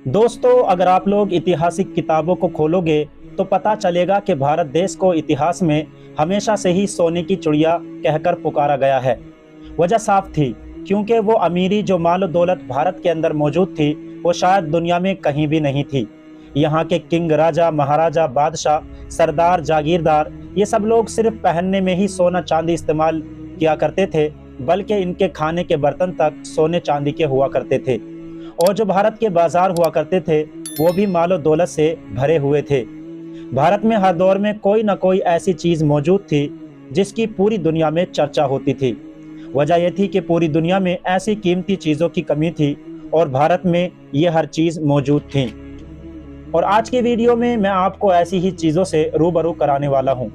दोस्तों, अगर आप लोग ऐतिहासिक किताबों को खोलोगे तो पता चलेगा कि भारत देश को इतिहास में हमेशा से ही सोने की चिड़िया कहकर पुकारा गया है। वजह साफ थी, क्योंकि वो अमीरी जो माल और दौलत भारत के अंदर मौजूद थी वो शायद दुनिया में कहीं भी नहीं थी। यहाँ के किंग, राजा, महाराजा, बादशाह, सरदार, जागीरदार, ये सब लोग सिर्फ पहनने में ही सोना चांदी इस्तेमाल किया करते थे, बल्कि इनके खाने के बर्तन तक सोने चांदी के हुआ करते थे। और जो भारत के बाजार हुआ करते थे वो भी मालो दौलत से भरे हुए थे। भारत में हर दौर में कोई ना कोई ऐसी चीज मौजूद थी जिसकी पूरी दुनिया में चर्चा होती थी। वजह यह थी कि पूरी दुनिया में ऐसी कीमती चीजों की कमी थी और भारत में ये हर चीज मौजूद थी। और आज की वीडियो में मैं आपको ऐसी ही चीजों से रूबरू कराने वाला हूँ।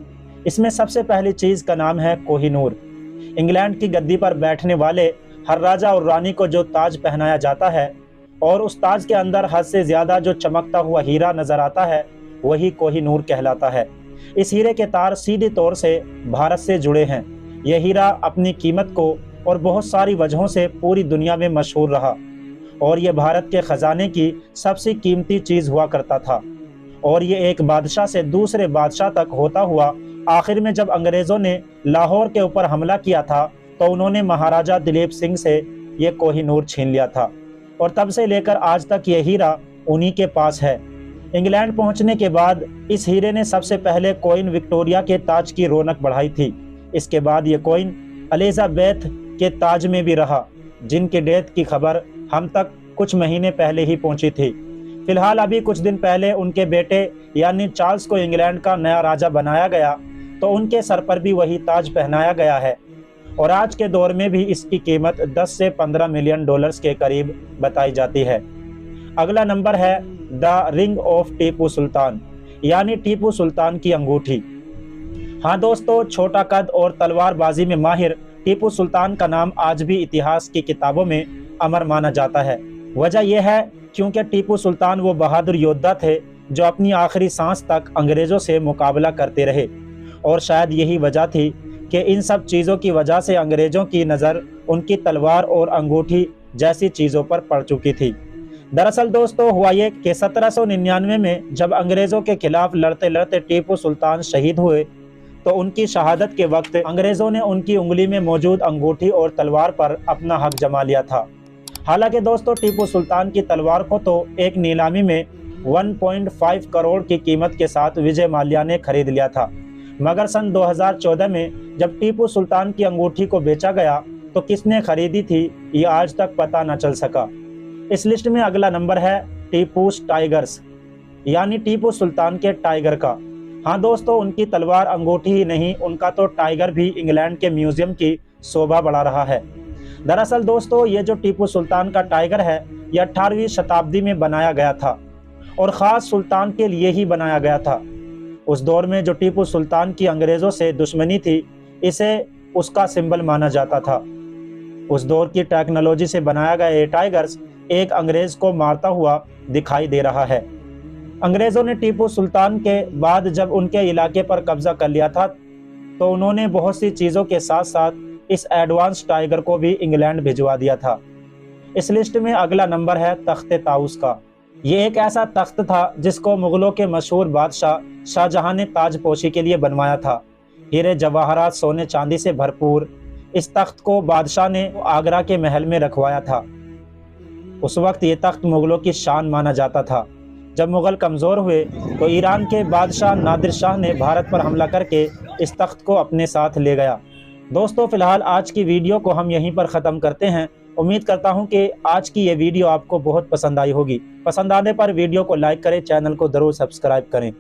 इसमें सबसे पहली चीज का नाम है कोहिनूर। इंग्लैंड की गद्दी पर बैठने वाले हर राजा और रानी को जो ताज पहनाया जाता है और उस ताज के अंदर हद से ज्यादा जो चमकता हुआ हीरा नजर आता है वही कोहिनूर कहलाता है। इस हीरे के तार सीधे तौर से भारत से जुड़े हैं। यह हीरा अपनी कीमत को और बहुत सारी वजहों से पूरी दुनिया में मशहूर रहा और यह भारत के खजाने की सबसे कीमती चीज हुआ करता था। और ये एक बादशाह से दूसरे बादशाह तक होता हुआ आखिर में जब अंग्रेजों ने लाहौर के ऊपर हमला किया था तो उन्होंने महाराजा दिलीप सिंह से ये कोहिनूर छीन लिया था और तब से लेकर आज तक ये हीरा उन्हीं के पास है। इंग्लैंड पहुंचने के बाद इस हीरे ने सबसे पहले क्वीन विक्टोरिया के ताज की रौनक बढ़ाई थी। इसके बाद ये क्वीन एलिजाबेथ के ताज में भी रहा, जिनके डेथ की खबर हम तक कुछ महीने पहले ही पहुंची थी। फिलहाल अभी कुछ दिन पहले उनके बेटे यानी चार्ल्स को इंग्लैंड का नया राजा बनाया गया तो उनके सर पर भी वही ताज पहनाया गया है और आज के दौर में भी इसकी कीमत 10 से 15 मिलियन डॉलर्स के करीब बताई जाती है। अगला नंबर है the ring of Tipu Sultan, यानी टीपू सुल्तान की अंगूठी। हाँ दोस्तों, छोटा कद और तलवारबाजी में माहिर टीपू सुल्तान का नाम आज भी इतिहास की किताबों में अमर माना जाता है। वजह यह है क्योंकि टीपू सुल्तान वो बहादुर योद्धा थे जो अपनी आखिरी सांस तक अंग्रेजों से मुकाबला करते रहे और शायद यही वजह थी कि इन सब चीज़ों की वजह से अंग्रेजों की नज़र उनकी तलवार और अंगूठी जैसी चीज़ों पर पड़ चुकी थी। दरअसल दोस्तों हुआ ये कि 1799 में जब अंग्रेजों के खिलाफ लड़ते लड़ते टीपू सुल्तान शहीद हुए तो उनकी शहादत के वक्त अंग्रेजों ने उनकी उंगली में मौजूद अंगूठी और तलवार पर अपना हक जमा लिया था। हालांकि दोस्तों टीपू सुल्तान की तलवार को तो एक नीलामी में 1.5 करोड़ की कीमत के साथ विजय माल्या ने खरीद लिया था, मगर सन 2014 में जब टीपू सुल्तान की अंगूठी को बेचा गया तो किसने खरीदी थी ये आज तक पता न चल सका। इस लिस्ट में अगला नंबर है टीपूस टाइगर्स, यानी टीपू सुल्तान के टाइगर का। हाँ दोस्तों, उनकी तलवार अंगूठी ही नहीं, उनका तो टाइगर भी इंग्लैंड के म्यूजियम की शोभा बढ़ा रहा है। दरअसल दोस्तों ये जो टीपू सुल्तान का टाइगर है ये 18वीं शताब्दी में बनाया गया था और ख़ास सुल्तान के लिए ही बनाया गया था। उस दौर में जो टीपू सुल्तान की अंग्रेज़ों से दुश्मनी थी इसे उसका सिंबल माना जाता था। उस दौर की टेक्नोलॉजी से बनाया गया ये टाइगर्स एक अंग्रेज़ को मारता हुआ दिखाई दे रहा है। अंग्रेज़ों ने टीपू सुल्तान के बाद जब उनके इलाके पर कब्जा कर लिया था तो उन्होंने बहुत सी चीज़ों के साथ साथ इस एडवांस टाइगर को भी इंग्लैंड भिजवा दिया था। इस लिस्ट में अगला नंबर है तख्त ताऊस का। ये एक ऐसा तख्त था जिसको मुगलों के मशहूर बादशाह शाहजहां ने ताजपोशी के लिए बनवाया था। हीरे जवाहरात सोने चांदी से भरपूर इस तख्त को बादशाह ने आगरा के महल में रखवाया था। उस वक्त ये तख्त मुगलों की शान माना जाता था। जब मुगल कमज़ोर हुए तो ईरान के बादशाह नादिर शाह ने भारत पर हमला करके इस तख्त को अपने साथ ले गया। दोस्तों फिलहाल आज की वीडियो को हम यहीं पर ख़त्म करते हैं। उम्मीद करता हूं कि आज की ये वीडियो आपको बहुत पसंद आई होगी। पसंद आने पर वीडियो को लाइक करें, चैनल को ज़रूर सब्सक्राइब करें।